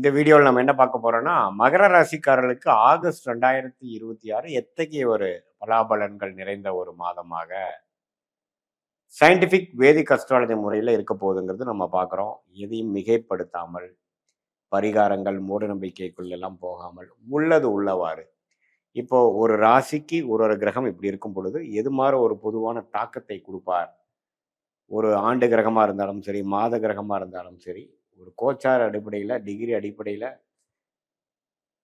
இந்த வீடியோவில் நம்ம என்ன பார்க்க போறோம்னா, மகர ராசிக்காரர்களுக்கு ஆகஸ்ட் 2026 எத்தகைய ஒரு பலாபலன்கள் நிறைந்த ஒரு மாதமாக சயின்டிஃபிக் வேதிக் அஸ்ட்ராலஜி முறையில் இருக்க போகுதுங்கிறது நம்ம பார்க்குறோம். எதையும் மிகைப்படுத்தாமல், பரிகாரங்கள், மூட நம்பிக்கைக்குள் எல்லாம் போகாமல், உள்ளது உள்ளவாறு. இப்போ ஒரு ராசிக்கு ஒரு கிரகம் இப்படி இருக்கும் பொழுது, எது மாதிரி ஒரு பொதுவான தாக்கத்தை கொடுப்பார்? ஒரு ஆண்டு கிரகமா இருந்தாலும் சரி, மாத கிரகமா இருந்தாலும் சரி, ஒரு கோச்சார அடிப்படையில், டிகிரி அடிப்படையில்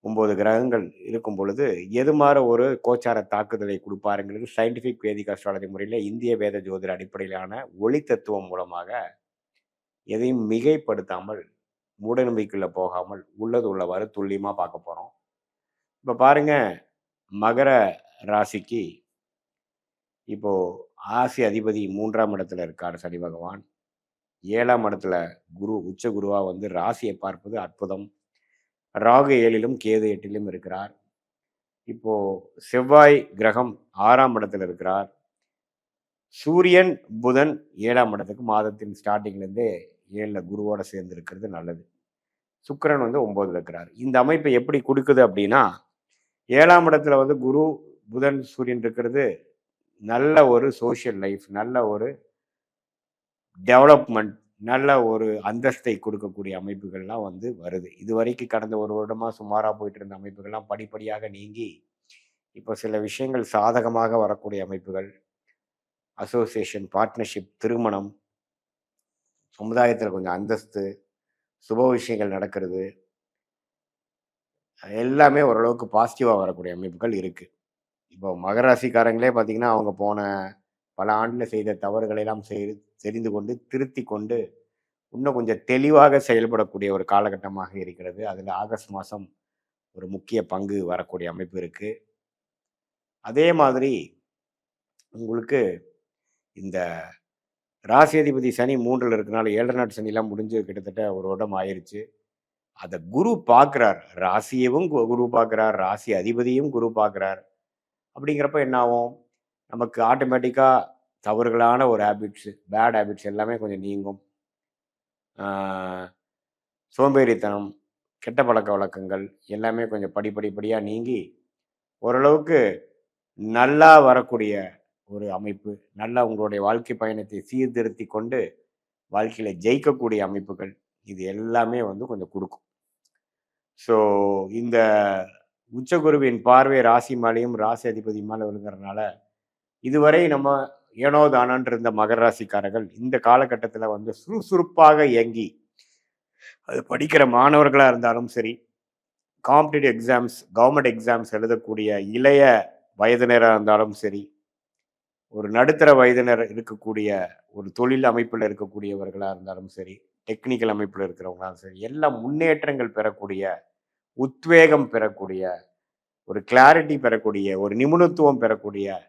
9 கிரகங்கள் இருக்கும் பொழுது, எது மாரி ஒரு கோச்சார தாக்குதலை குடுப்பாருங்கிறது சயின்டிஃபிக் வேதிக் அஸ்ட்ராலஜி முறையில இந்திய வேத ஜோதிட அடிப்படையிலான ஒளி தத்துவம் மூலமாக எதையும் மிகைப்படுத்தாமல், மூடநம்பிக்கைக்குள்ள போகாமல், உள்ளது உள்ளவாறு துல்லியமா பார்க்க போறோம். இப்ப பாருங்க, மகர ராசிக்கு இப்போ ராசி அதிபதி 3ஆம் இடத்துல இருக்கார் சனி பகவான். 7ஆம் இடத்துல குரு, உச்ச குருவா வந்து ராசியை பார்ப்பது அற்புதம். ராகு 7லும், கேது 8லும் இருக்கிறார். இப்போ செவ்வாய் கிரகம் 6ஆம் இடத்துல இருக்கிறார். சூரியன், புதன் 7ஆம் இடத்துக்கு மாதத்தின் ஸ்டார்டிங்லேருந்தே 7ல குருவோட சேர்ந்து இருக்கிறது நல்லது. சுக்கிரன் வந்து 9ல இருக்கிறார். இந்த அமைப்பை எப்படி கொடுக்குது அப்படின்னா, 7ஆம் இடத்துல வந்து குரு, புதன், சூரியன் இருக்கிறது நல்ல ஒரு சோஷியல் லைஃப், நல்ல ஒரு டெவலப்மெண்ட், நல்ல ஒரு அந்தஸ்தை கொடுக்கக்கூடிய அமைப்புகள்லாம் வந்து வருது. இதுவரைக்கும் கடந்த ஒரு வருடமா சுமாரா போயிட்டு இருந்த அமைப்புகள்லாம் படிப்படியாக நீங்கி, இப்போ சில விஷயங்கள் சாதகமாக வரக்கூடிய அமைப்புகள், அசோசியேஷன், பார்ட்னர்ஷிப், திருமணம், சமுதாயத்தில் கொஞ்சம் அந்தஸ்து, சுப விஷயங்கள் நடக்கிறது, எல்லாமே ஓரளவுக்கு பாசிட்டிவாக வரக்கூடிய அமைப்புகள் இருக்குது. இப்போ மகர ராசிக்காரங்களே பார்த்தீங்கன்னா, அவங்க போன பல ஆண்டில் செய்த தவறுகளை எல்லாம் தெரிந்து கொண்டு, திருத்தி கொண்டு, இன்னும் கொஞ்சம் தெளிவாக செயல்படக்கூடிய ஒரு காலகட்டமாக இருக்கிறது. அதில் ஆகஸ்ட் மாதம் ஒரு முக்கிய பங்கு வரக்கூடிய அமைப்பு இருக்குது. அதே மாதிரி உங்களுக்கு இந்த ராசி அதிபதி சனி 3ல் இருக்கனால 7 நாட்டு சனிலாம் முடிஞ்சு கிட்டத்தட்ட ஒரு வருடம் ஆயிருச்சு. அதை குரு பார்க்குறார். ராசியவும் குரு பார்க்குறார், ராசி அதிபதியும் குரு பார்க்குறார். அப்படிங்கிறப்ப என்ன ஆகும்? நமக்கு ஆட்டோமேட்டிக்காக தவறுகளான ஒரு ஹேபிட்ஸு, பேட் ஹேபிட்ஸ் எல்லாமே கொஞ்சம் நீங்கும். சோம்பேறித்தனம், கெட்ட பழக்க வழக்கங்கள் எல்லாமே கொஞ்சம் படிப்படியாக நீங்கி ஓரளவுக்கு நல்லா வரக்கூடிய ஒரு அமைப்பு, நல்லா உங்களுடைய வாழ்க்கை பயணத்தை சீர்திருத்தி கொண்டு வாழ்க்கையில் ஜெயிக்கக்கூடிய அமைப்புகள், இது எல்லாமே வந்து கொஞ்சம் கொடுக்கும். ஸோ இந்த உச்சகுருவின் பார்வை ராசி மேலேயும் ராசி அதிபதி மேலே விழுங்குறதுனால, இதுவரை நம்ம ஏனோ தானோன்னு இருந்த மகர ராசிக்காரர்கள் இந்த காலகட்டத்தில் வந்து சுறுசுறுப்பாக இயங்கி, அது படிக்கிற மாணவர்களாக இருந்தாலும் சரி, காம்படிட்டிவ் எக்ஸாம்ஸ், கவர்மெண்ட் எக்ஸாம்ஸ் எழுதக்கூடிய இளைய வயதினராக இருந்தாலும் சரி, ஒரு நடுத்தர வயதினர் இருக்கக்கூடிய ஒரு தொழில் அமைப்பில் இருக்கக்கூடியவர்களாக இருந்தாலும் சரி, டெக்னிக்கல் அமைப்பில் இருக்கிறவங்களாலும் சரி, எல்லாம் முன்னேற்றங்கள் பெறக்கூடிய, உத்வேகம் பெறக்கூடிய, ஒரு கிளாரிட்டி பெறக்கூடிய, ஒரு நிபுணத்துவம் பெறக்கூடிய,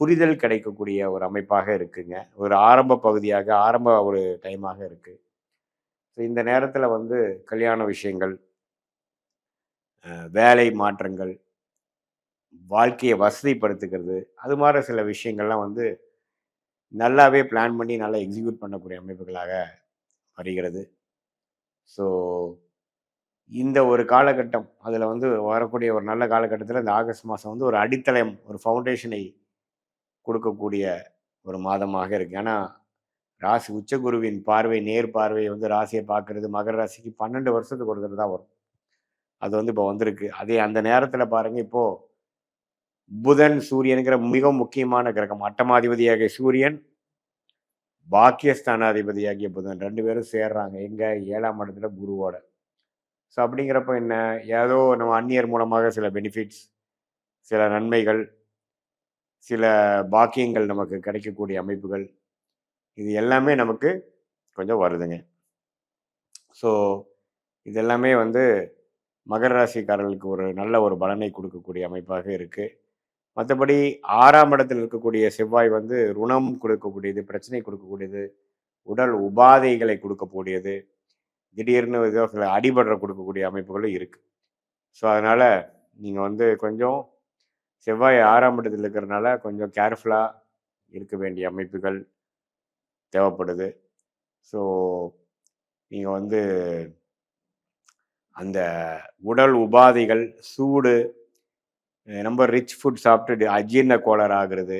புரிதல் கிடைக்கக்கூடிய ஒரு அமைப்பாக இருக்குங்க. ஒரு ஆரம்ப பகுதியாக, ஆரம்ப ஒரு டைமாக இருக்கு. ஸோ இந்த நேரத்தில் வந்து கல்யாண விஷயங்கள், வேலை மாற்றங்கள், வாழ்க்கையை வசதிப்படுத்துகிறது, அது மாதிரி சில விஷயங்கள்லாம் வந்து நல்லாவே பிளான் பண்ணி நல்லா எக்ஸிக்யூட் பண்ணக்கூடிய அமைப்புகளாக வருகிறது. ஸோ இந்த ஒரு காலகட்டம், அதில் வந்து வரக்கூடிய ஒரு நல்ல காலகட்டத்தில் இந்த ஆகஸ்ட் மாதம் வந்து ஒரு அடித்தளம், ஒரு ஃபவுண்டேஷனை கொடுக்கக்கூடிய ஒரு மாதமாக இருக்குது. ஏன்னா ராசி உச்சகுருவின் பார்வை, நேர் பார்வை வந்து ராசியை பார்க்கறது மகர ராசிக்கு 12 வருஷத்துக்கு ஒரு தடவை தான் வரும். அது வந்து இப்போ வந்திருக்கு. அதே அந்த நேரத்தில் பாருங்கள், இப்போது புதன், சூரியனுங்கிற மிகவும் முக்கியமான கிரகம், அட்டமாதிபதியாகிய சூரியன், பாக்கியஸ்தானாதிபதியாகிய புதன் 2 பேரும் சேர்றாங்க. எங்கே? 7ஆம் இடத்துல குருவோட. ஸோ அப்படிங்கிறப்ப என்ன, ஏதோ நம்ம அந்நியர் மூலமாக சில பெனிஃபிட்ஸ், சில நன்மைகள், சில பாக்கியங்கள் நமக்கு கிடைக்கக்கூடிய அமைப்புகள், இது எல்லாமே நமக்கு கொஞ்சம் வருதுங்க. ஸோ இதெல்லாமே வந்து மகர ராசிக்காரர்களுக்கு ஒரு நல்ல ஒரு பலனை கொடுக்கக்கூடிய அமைப்பாக இருக்குது. மற்றபடி 6ஆம் இடத்தில் இருக்கக்கூடிய செவ்வாய் வந்து ருணம் கொடுக்கக்கூடியது, பிரச்சனை கொடுக்கக்கூடியது, உடல் உபாதைகளை கொடுக்கக்கூடியது, திடீர்னு ஏதோ சில அடிபடுற கொடுக்கக்கூடிய அமைப்புகளும் இருக்குது. ஸோ அதனால் நீங்கள் வந்து கொஞ்சம் செவ்வாய் 6ஆம் இடத்தில் இருக்கிறதுனால கொஞ்சம் கேர்ஃபுல்லாக இருக்க வேண்டிய அமைப்புகள் தேவைப்படுது. ஸோ நீங்கள் வந்து அந்த உடல் உபாதைகள், சூடு, ரொம்ப ரிச் ஃபுட் சாப்பிட்டு அஜீரண கோளாறு ஆகுறது,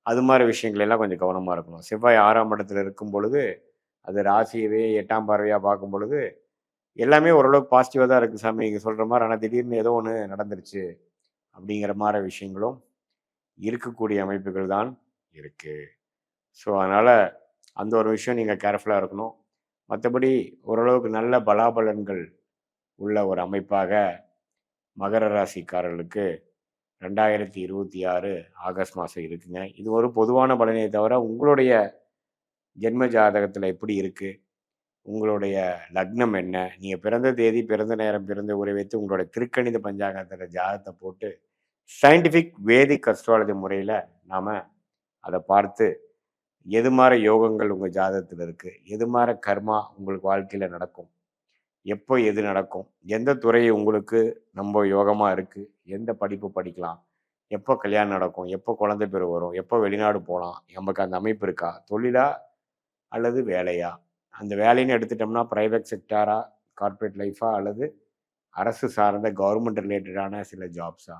அது மாதிரி விஷயங்கள் எல்லாம் கொஞ்சம் கவனமாக இருக்கணும். செவ்வாய் 6ஆம் இடத்துல இருக்கும் பொழுது, அது ராசியவே 8ஆம் பார்வையாக பார்க்கும் பொழுது, எல்லாமே ஓரளவுக்கு பாசிட்டிவாக தான் இருக்குது சாமி நீங்கள் சொல்கிற மாதிரி. ஆனால் திடீர்னு ஏதோ ஒன்று நடந்துருச்சு அப்படிங்கிற மாதிரி விஷயங்களும் இருக்கக்கூடிய அமைப்புகள் தான் இருக்குது. ஸோ அதனால் அந்த ஒரு விஷயம் நீங்கள் கேர்ஃபுல்லாக இருக்கணும். மற்றபடி ஓரளவுக்கு நல்ல பலாபலன்கள் உள்ள ஒரு அமைப்பாக மகர ராசிக்காரர்களுக்கு 2026 ஆகஸ்ட் மாதம் இருக்குங்க. இது ஒரு பொதுவான பலனே தவிர, உங்களுடைய ஜென்ம ஜாதகத்தில் எப்படி இருக்குது, உங்களுடைய லக்னம் என்ன, நீங்கள் பிறந்த தேதி, பிறந்த நேரம், பிறந்த ஊரை வைத்து உங்களுடைய திருக்கணித பஞ்சாங்கத்தில் ஜாதகத்தை போட்டு சயின்டிஃபிக் வேதிக் அஸ்ட்ராலஜி முறையில் நாம் அதை பார்த்து எது மாதிரி யோகங்கள் உங்கள் ஜாதகத்தில் இருக்குது, எது மாதிரி கர்மா உங்களுக்கு வாழ்க்கையில் நடக்கும், எப்போ எது நடக்கும், எந்த துறை உங்களுக்கு ரொம்ப யோகமாக இருக்குது, எந்த படிப்பு படிக்கலாம், எப்போ கல்யாணம் நடக்கும், எப்போ குழந்தை பேர் வரும், எப்போ வெளிநாடு போகலாம், நமக்கு அந்த அமைப்பு இருக்கா, தொழிலா அல்லது வேலையா, அந்த வேலைன்னு எடுத்துட்டோம்னா ப்ரைவேட் செக்டாரா, கார்ப்பரேட் லைஃபா, அல்லது அரசு சார்ந்த கவர்மெண்ட் ரிலேட்டடான சில ஜாப்ஸா,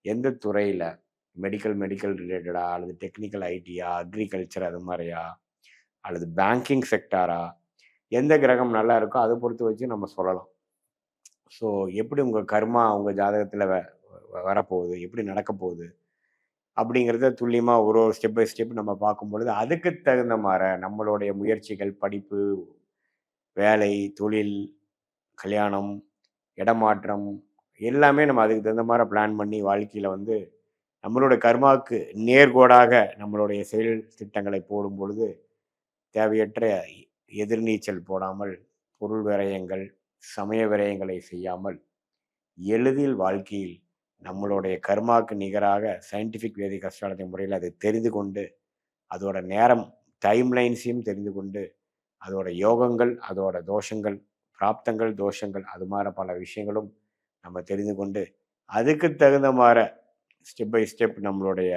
எந்த துறையில், மெடிக்கல் ரிலேட்டடா, அல்லது டெக்னிக்கல் ஐடியா, அக்ரிகல்ச்சர் அது மாதிரியா, அல்லது பேங்கிங் செக்டாரா, எந்த கிரகம் நல்லா இருக்கோ அதை பொறுத்து வச்சு நம்ம சொல்லலாம். ஸோ எப்படி உங்கள் கர்மா உங்கள் ஜாதகத்தில் வரப்போகுது, எப்படி நடக்க போகுது அப்படிங்கிறத துல்லியமாக ஒரு ஒரு ஸ்டெப் பை ஸ்டெப் நம்ம பார்க்கும் பொழுது அதுக்கு தகுந்த மாதிரி நம்மளுடைய முயற்சிகள், படிப்பு, வேலை, தொழில், கல்யாணம், இடமாற்றம் எல்லாமே நம்ம அதுக்கு தகுந்த மாதிரி பிளான் பண்ணி வாழ்க்கையில் வந்து நம்மளோட கர்மாவுக்கு நேர்கோடாக நம்மளுடைய செயல் திட்டங்களை போடும் பொழுது தேவையற்ற எதிர்நீச்சல் போடாமல், பொருள் விரயங்கள், சமய விரயங்களை செய்யாமல், எளிதில் வாழ்க்கையில் நம்மளுடைய கர்மாவுக்கு நிகராக சயின்டிஃபிக் வேதிக் அஸ்ட்ராலஜி முறையில் அதை தெரிந்து கொண்டு, அதோட நேரம் டைம்லைன்ஸையும் தெரிந்து கொண்டு, அதோட யோகங்கள், அதோட தோஷங்கள், பிராப்தங்கள், தோஷங்கள், அது மாதிரி பல விஷயங்களும் நம்ம தெரிந்து கொண்டு, அதுக்கு தகுந்த மாதிரி ஸ்டெப் பை ஸ்டெப் நம்மளுடைய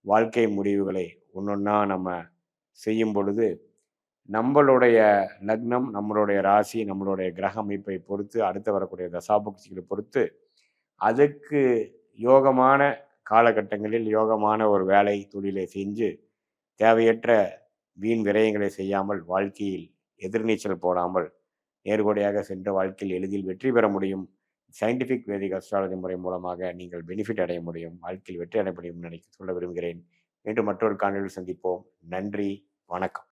வாழ்க்கை முடிவுகளை ஒன்றொன்னா நம்ம செய்யும் பொழுது, நம்மளுடைய லக்னம், நம்மளுடைய ராசி, நம்மளுடைய கிரக அமைப்பை பொறுத்து, அடுத்து வரக்கூடிய தசாபுக்திகளை பொறுத்து, அதுக்கு யோகமான காலகட்டங்களில் யோகமான ஒரு வேலை தொழிலை செஞ்சு தேவையற்ற வீண் விரயங்களை செய்யாமல் வாழ்க்கையில் எதிர்நீச்சல் போடாமல் நேர்கோடையாக சென்ற வாழ்க்கையில் எளிதில் வெற்றி பெற முடியும். சயின்டிஃபிக் வேதிக் அஸ்ட்ராலஜி முறை மூலமாக நீங்கள் பெனிஃபிட் அடைய முடியும், வாழ்க்கையில் வெற்றி அடைய முடியும் நினைக்க சொல்ல விரும்புகிறேன். மீண்டும் மற்றொரு காணொலியில் சந்திப்போம். நன்றி, வணக்கம்.